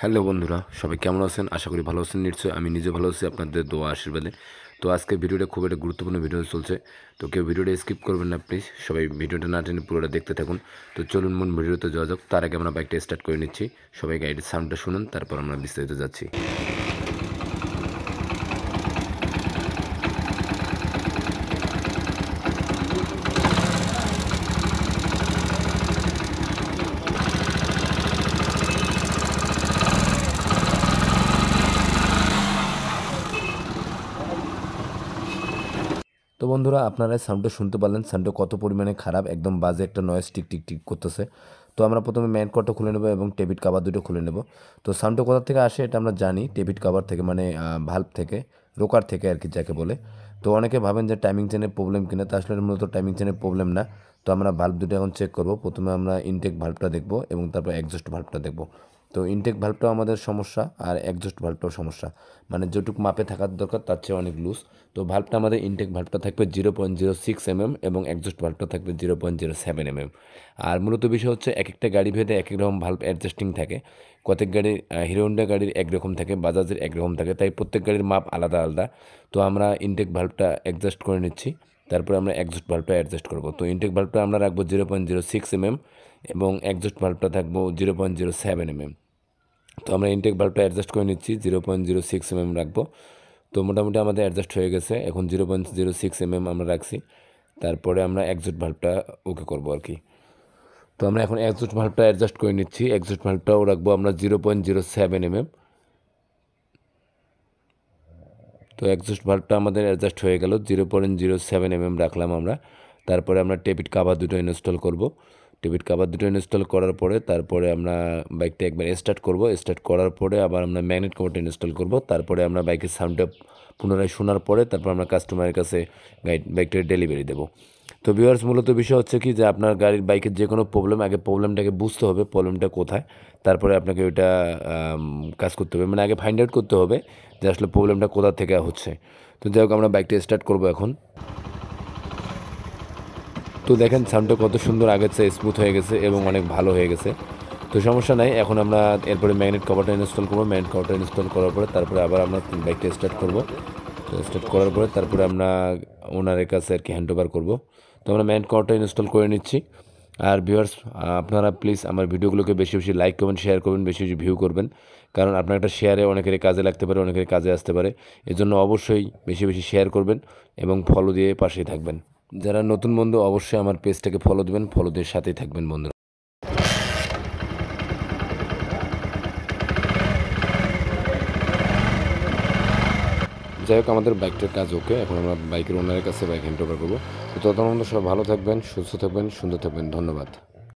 Hello বন্ধুরা, সবাই কেমন আছেন? আশা করি ভালো আছেন নিশ্চয়ই। আমি নিজে ভালো আছি আপনাদের দোয়া আশীর্বাদে। তো আজকের ভিডিওটা খুব একটা গুরুত্বপূর্ণ ভিডিও চলছে। তো কেউ ভিডিওটা স্কিপ করবেন না প্লিজ। সবাই ভিডিওটা না টেনে পুরোটা দেখতে থাকুন। তো চলুন মূল ভিডিওতে যাওয়া যাক। তার আগে আমরা বাইকটা স্টার্ট করে নিচ্ছি। সবাই গাড়ির সাউন্ডটা শুনুন, তারপর আমরা বিস্তারিত যাচ্ছি। তো বন্ধুরা, আপনারা সাউন্ডটা শুনতে পারলেন, সাউন্ডটা কত পরিমাণে খারাপ, একদম বাজে একটা নয়েজ টিক টিক টিক করতেছে। তো আমরা প্রথমে মেইন কর্ডটা খুলে নেব এবং টেবিট কাভার দুটো খুলে নেব। তো সাউন্ডটা কোথা থেকে আসে এটা আমরা জানি, টেবিট কাভার থেকে, মানে ভাল্ব থেকে, রোকার থেকে আর কি যাকে বলে। তো অনেকে ভাবেন যে টাইমিং চেনের প্রবলেম কিনা, তা আসলে মূলত টাইমিং চেনের প্রবলেম না। তো আমরা ভাল্ব দুটো এখন চেক করব। প্রথমে আমরা ইনটেক ভাল্বটা দেখব এবং তারপর এক্সজস্ট ভাল্বটা দেখব। তো ইনটেক ভাল্বটাও আমাদের সমস্যা আর এক্সজস্ট ভাল্বটাও সমস্যা, মানে যেটুকু মাপে থাকার দরকার তার চেয়ে অনেক লুজ। তো ভাল্বটা আমাদের ইনটেক ভাল্বটা থাকবে 0.06 mm এবং এক্সজস্ট ভাল্বটা থাকবে 0.07 mm। আর মূলত বিষয় হচ্ছে এক একটা গাড়ি ভেদে এক এক রকম ভাল্ব অ্যাডজাস্টিং থাকে। প্রত্যেক গাড়ির হিরো হোন্ডা গাড়ির একরকম থাকে, বাজাজের একরকম থাকে, তাই প্রত্যেক গাড়ির মাপ আলাদা আলাদা। তো আমরা ইনটেক ভাল্বটা অ্যাডজাস্ট করে নিচ্ছি, তারপরে আমরা এক্সজস্ট ভাল্বটা অ্যাডজাস্ট করব। তো ইনটেক ভাল্বটা আমরা রাখবো 0.06 mm এবং এক্সজস্ট ভাল্বটা থাকবো 0.07 mm। তো আমরা ইনটেক ভাল্বটা অ্যাডজাস্ট করে নিচ্ছি, 0.06 mm রাখবো। তো মোটামুটি আমাদের অ্যাডজাস্ট হয়ে গেছে। এখন 0.06 mm আমরা রাখছি, তারপরে আমরা এক্সজস্ট ভাল্বটা ওকে করবো আর কি। তো আমরা এখন এক্সজস্ট ভাল্বটা অ্যাডজাস্ট করে নিচ্ছি, এক্সজস্ট ভাল্বটাও রাখবো আমরা 0.07 mm। তো এক্সজস্ট ভাল্বটা আমাদের অ্যাডজাস্ট হয়ে গেল, 0.07 mm রাখলাম আমরা। তারপরে আমরা টেবিট কাভার দুটো ইনস্টল করব। টেবিট কাভার দুটো ইনস্টল করার পরে তারপরে আমরা বাইকটা একবার স্টার্ট করব। স্টার্ট করার পরে আবার আমরা ম্যাগনেট কভারটা ইনস্টল করব। তারপরে আমরা বাইকের সাউন্ডটা পুনরায় শোনার পরে তারপর আমরা কাস্টমারের কাছে বাইকটার ডেলিভারি দেবো। তো ভিউয়ার্স, মূলত বিষয় হচ্ছে কি যে আপনার গাড়ির বাইকের যে কোনো প্রবলেম, আগে প্রবলেমটাকে বুঝতে হবে প্রবলেমটা কোথায়, তারপরে আপনাকে ওইটা কাজ করতে হবে, মানে আগে ফাইন্ড আউট করতে হবে যে আসলে প্রবলেমটা কোথা থেকে হচ্ছে। তো যাই হোক, আমরা বাইকটা স্টার্ট করবো এখন। তো দেখেন সাউন্ডটা কত সুন্দর, আগের চেয়ে স্মুথ হয়ে গেছে এবং অনেক ভালো হয়ে গেছে। তো সমস্যা নাই, এখন আমরা এরপরে ম্যাগনেট কভারটা ইনস্টল করবো। ম্যাগনেট কভারটা ইনস্টল করার পরে তারপরে আবার আমরা বাইকটা স্টার্ট করবো। তো স্টার্ট করার পরে তারপরে আমরা ওনারের কাছে আর কি হ্যান্ড ওভার করবো। তো আমরা ম্যাগনেট কভারটা ইনস্টল করে নিচ্ছি। আর ভিউয়ার্স, আপনারা প্লিজ আমার ভিডিওগুলোকে বেশি বেশি লাইক করবেন, শেয়ার করবেন, বেশি বেশি ভিউ করবেন, কারণ আপনার একটা শেয়ারে অনেকের কাজে লাগতে পারে, অনেকের কাজে আসতে পারে। এজন্য অবশ্যই বেশি বেশি শেয়ার করবেন এবং ফলো দিয়ে পাশেই থাকবেন। যারা নতুন বন্ধু অবশ্যই আমার পেজটাকে ফলো দিবেন, ফলো দিয়ে সাথেই থাকবেন বন্ধুরা। যাই হোক, আমাদের বাইকটার কাজ ওকে। এখন আমরা বাইকের ওনারের কাছে বাইক হ্যান্ড ওভার করবো। তো ততক্ষণ সবাই ভালো থাকবেন, সুস্থ থাকবেন, সুন্দর থাকবেন। ধন্যবাদ।